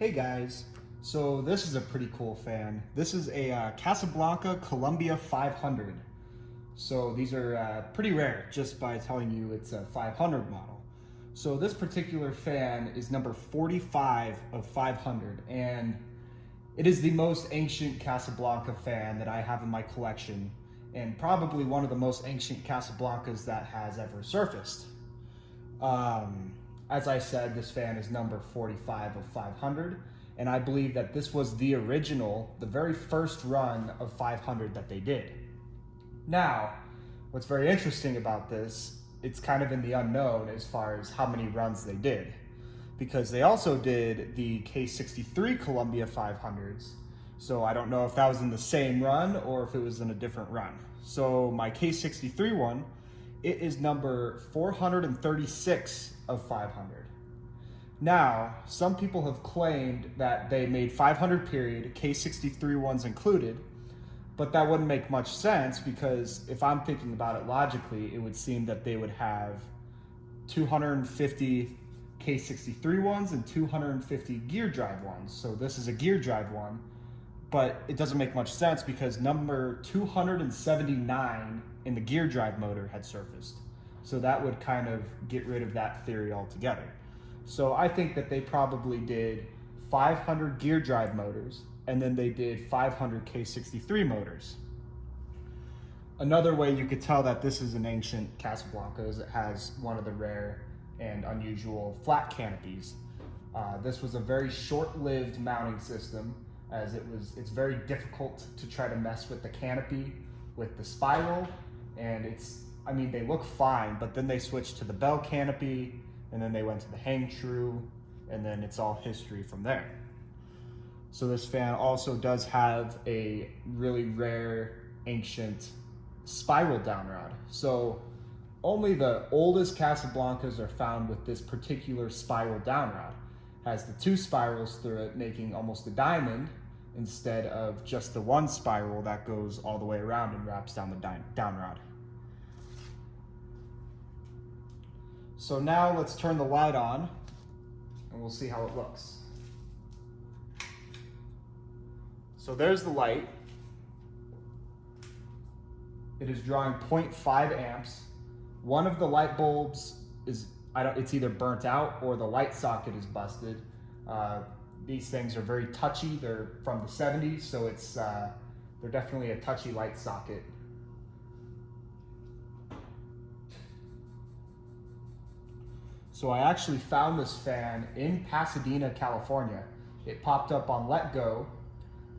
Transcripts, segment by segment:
Hey guys, so this is a pretty cool fan. This is a Casablanca Columbia 500. So these are pretty rare just by telling you it's a 500 model. So this particular fan is number 45 of 500, and it is the most ancient Casablanca fan that I have in my collection, and probably one of the most ancient Casablancas that has ever surfaced. As I said, this fan is number 45 of 500, and I believe that this was the original, the very first run of 500 that they did. Now, what's very interesting about this, it's kind of in the unknown as far as how many runs they did, because they also did the K63 Columbia 500s, so I don't know if that was in the same run or if it was in a different run. So my K63 one, it is number 436 of 500. Now, some people have claimed that they made 500 period, K63 ones included, but that wouldn't make much sense because if I'm thinking about it logically, it would seem that they would have 250 K63 ones and 250 gear drive ones. So this is a gear drive one, but it doesn't make much sense because number 279 in the gear drive motor had surfaced. So that would kind of get rid of that theory altogether. So I think that they probably did 500 gear drive motors and then they did 500 K63 motors. Another way you could tell that this is an ancient Casablanca is it has one of the rare and unusual flat canopies. This was a very short-lived mounting system as it's very difficult to try to mess with the canopy with the spiral, and they look fine, but then they switched to the bell canopy, and then they went to the hang true, and then it's all history from there. So this fan also does have a really rare, ancient spiral downrod. So only the oldest Casablancas are found with this particular spiral downrod. Has the two spirals through it, making almost a diamond, instead of just the one spiral that goes all the way around and wraps down the downrod. So now let's turn the light on and we'll see how it looks. So there's the light. It is drawing 0.5 amps. One of the light bulbs it's either burnt out or the light socket is busted. These things are very touchy. They're from the 70s, so they're definitely a touchy light socket. So I actually found this fan in Pasadena, California. It popped up on LetGo,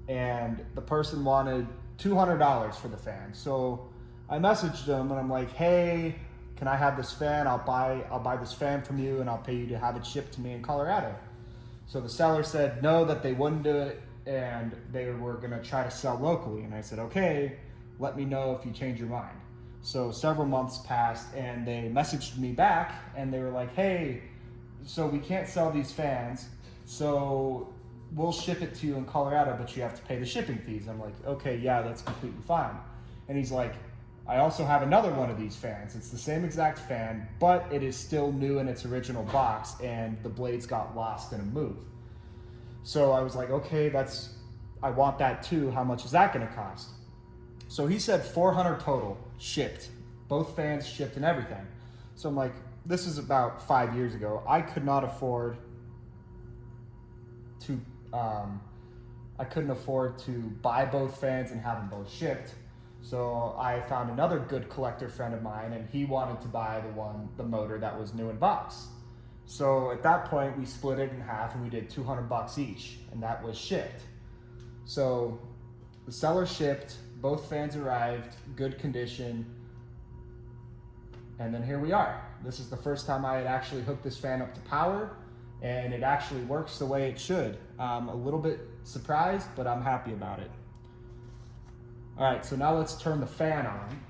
and the person wanted $200 for the fan. So I messaged them and I'm like, hey, can I have this fan? I'll buy this fan from you and I'll pay you to have it shipped to me in Colorado. So the seller said no, that they wouldn't do it and they were gonna try to sell locally. And I said, okay, let me know if you change your mind. So several months passed and they messaged me back and they were like, hey, so we can't sell these fans, so we'll ship it to you in Colorado, but you have to pay the shipping fees. I'm like, okay, yeah, that's completely fine. And he's like, I also have another one of these fans. It's the same exact fan, but it is still new in its original box and the blades got lost in a move. So I was like, okay, I want that too. How much is that gonna cost? So he said 400 total, shipped. Both fans shipped and everything. So I'm like, this is about 5 years ago. I could not afford to, I couldn't afford to buy both fans and have them both shipped. So I found another good collector friend of mine and he wanted to buy the motor that was new in box. So at that point we split it in half and we did $200 each, and that was shipped. So the seller shipped, both fans arrived, good condition, and then here we are. This is the first time I had actually hooked this fan up to power, and it actually works the way it should. I'm a little bit surprised, but I'm happy about it. All right, so now let's turn the fan on.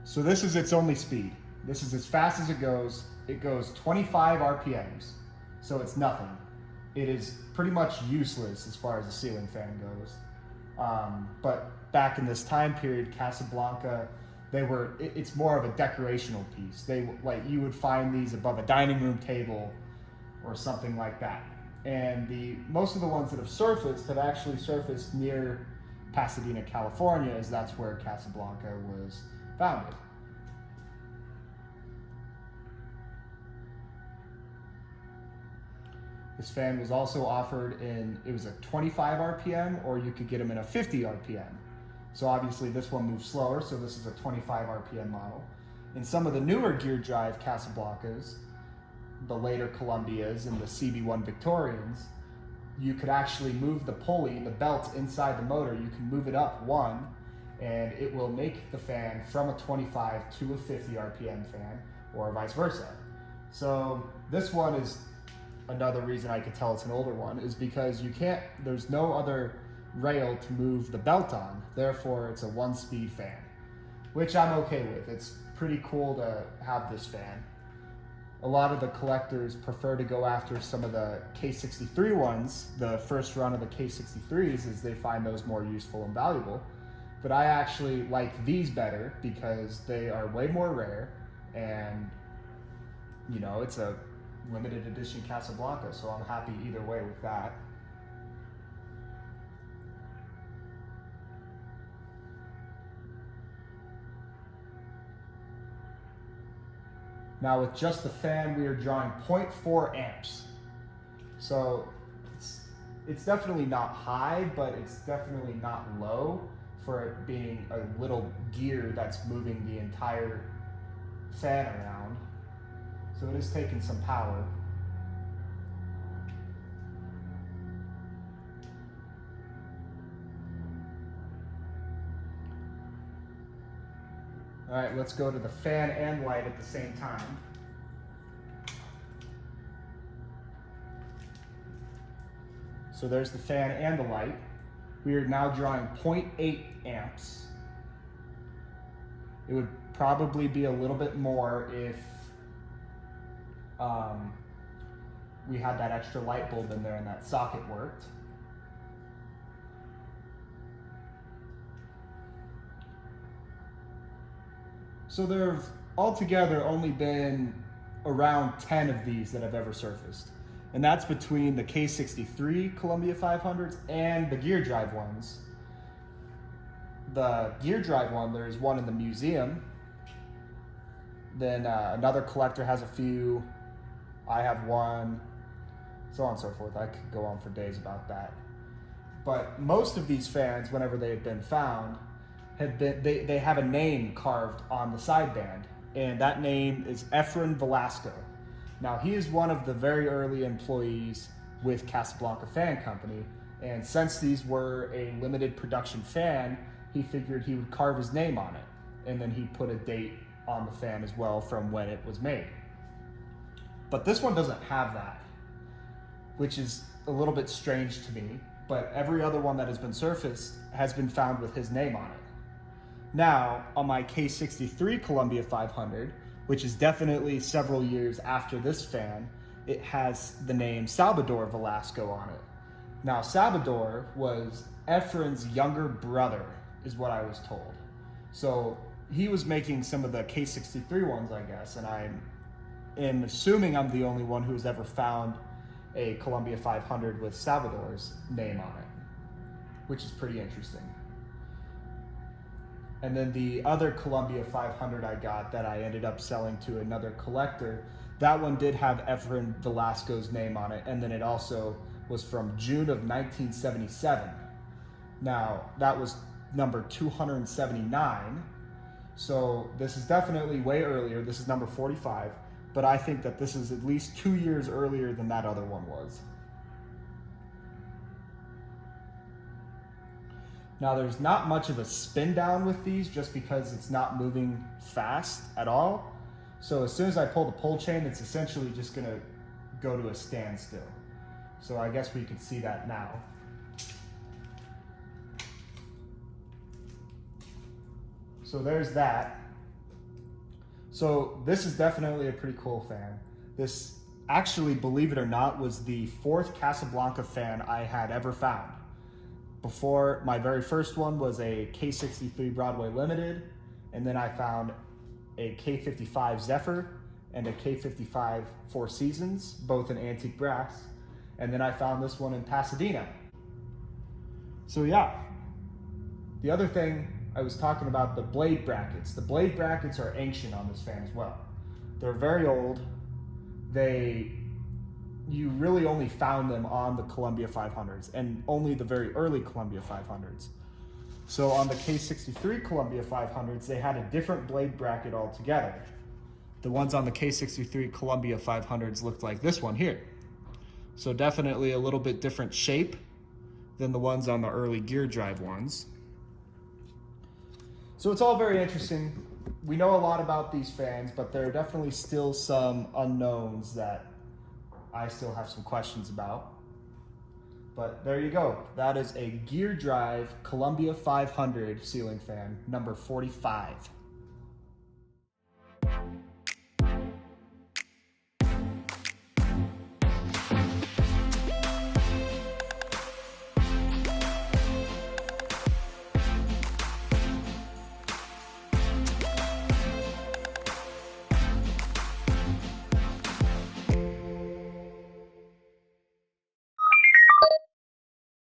So this is its only speed. This is as fast as it goes. It goes 25 RPMs. So it's nothing. It is pretty much useless as far as a ceiling fan goes. But back in this time period, Casablanca, it's more of a decorational piece. You would find these above a dining room table or something like that. And most of the ones that have surfaced have actually surfaced near Pasadena, California, as that's where Casablanca was founded. This fan was also offered it was a 25 RPM, or you could get them in a 50 RPM. So obviously this one moves slower, so this is a 25 RPM model. In some of the newer gear drive Casablancas, the later Columbias and the CB1 Victorians, you could actually move the pulley, the belt inside the motor. You can move it up one, and it will make the fan from a 25 to a 50 RPM fan, or vice versa. So this one is another reason I could tell it's an older one, is because there's no other rail to move the belt on. Therefore, it's a one-speed fan, which I'm okay with. It's pretty cool to have this fan. A lot of the collectors prefer to go after some of the K63 ones, the first run of the K63s, as they find those more useful and valuable. But I actually like these better because they are way more rare, and it's a limited edition Casablanca, so I'm happy either way with that. Now with just the fan, we are drawing 0.4 amps. So it's definitely not high, but it's definitely not low for it being a little gear that's moving the entire fan around. So it is taking some power. All right, let's go to the fan and light at the same time. So there's the fan and the light. We are now drawing 0.8 amps. It would probably be a little bit more if we had that extra light bulb in there and that socket worked. So there have altogether only been around 10 of these that have ever surfaced. And that's between the K63 Columbia 500s and the gear drive ones. The gear drive one, there's one in the museum. Then another collector has a few. I have one, so on and so forth. I could go on for days about that. But most of these fans, whenever they've been found, they have a name carved on the sideband, and that name is Efren Velasco. Now, he is one of the very early employees with Casablanca Fan Company, and since these were a limited production fan, he figured he would carve his name on it, and then he put a date on the fan as well from when it was made. But this one doesn't have that, which is a little bit strange to me, but every other one that has been surfaced has been found with his name on it. Now, on my K63 Columbia 500, which is definitely several years after this fan, it has the name Salvador Velasco on it. Now, Salvador was Efren's younger brother, is what I was told. So he was making some of the K63 ones, I guess, and I am assuming I'm the only one who's ever found a Columbia 500 with Salvador's name on it, which is pretty interesting. And then the other Columbia 500 I got that I ended up selling to another collector, that one did have Efren Velasco's name on it, and then it also was from June of 1977. Now, that was number 279, so this is definitely way earlier. This is number 45, but I think that this is at least 2 years earlier than that other one was. Now, there's not much of a spin down with these just because it's not moving fast at all. So as soon as I pull the pull chain, it's essentially just gonna go to a standstill. So I guess we could see that now. So there's that. So this is definitely a pretty cool fan. This actually, believe it or not, was the fourth Casablanca fan I had ever found. Before, my very first one was a K63 Broadway Limited, And then I found a K55 Zephyr and a K55 Four Seasons, both in antique brass. And then I found this one in Pasadena. So yeah, the other thing I was talking about, the blade brackets. The blade brackets are ancient on this fan as well. They're very old. You really only found them on the Columbia 500s and only the very early Columbia 500s. So on the K63 Columbia 500s, they had a different blade bracket altogether. The ones on the K63 Columbia 500s looked like this one here. So definitely a little bit different shape than the ones on the early gear drive ones. So it's all very interesting. We know a lot about these fans, but there are definitely still some unknowns that I still have some questions about. But there you go. That is a gear drive Columbia 500 ceiling fan, number 45.